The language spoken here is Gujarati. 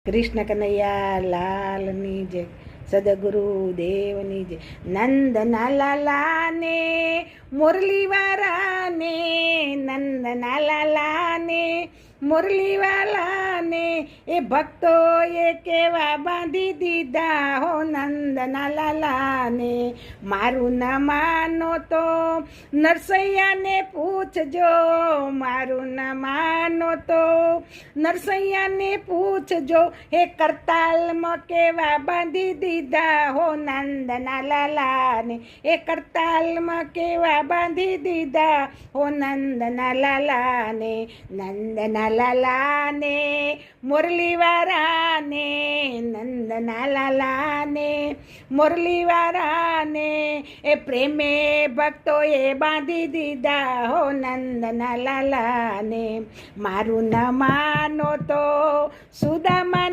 કૃષ્ણ કનૈયા લાલની જય, સદગુરુ દેવની જય. નંદના લાલાને મુરલીવાળાને, નંદના લાલાને મુરલીવાલાને, એ ભક્તોએ કેવા બાંધી દીધા હો નંદના લાલાને. મારું ન માનો તો નરસૈયાને પૂછજો, મારું ન માનો તો નરસૈયાને પૂછજો, હે કરતાલમાં કેવા બાંધી દીધા હો નંદના લાલાને, એ કરતાલમાં કેવા બાંધી દીધા હો નંદના લાલાને. નંદના લાલાને મુરલીવાળાને, નંદના લાલાને મુરલીવાળાને, એ પ્રેમે ભક્તોએ બાંધી દીધા હો નંદના લાલાને. મારું ન માનો તો સુદામા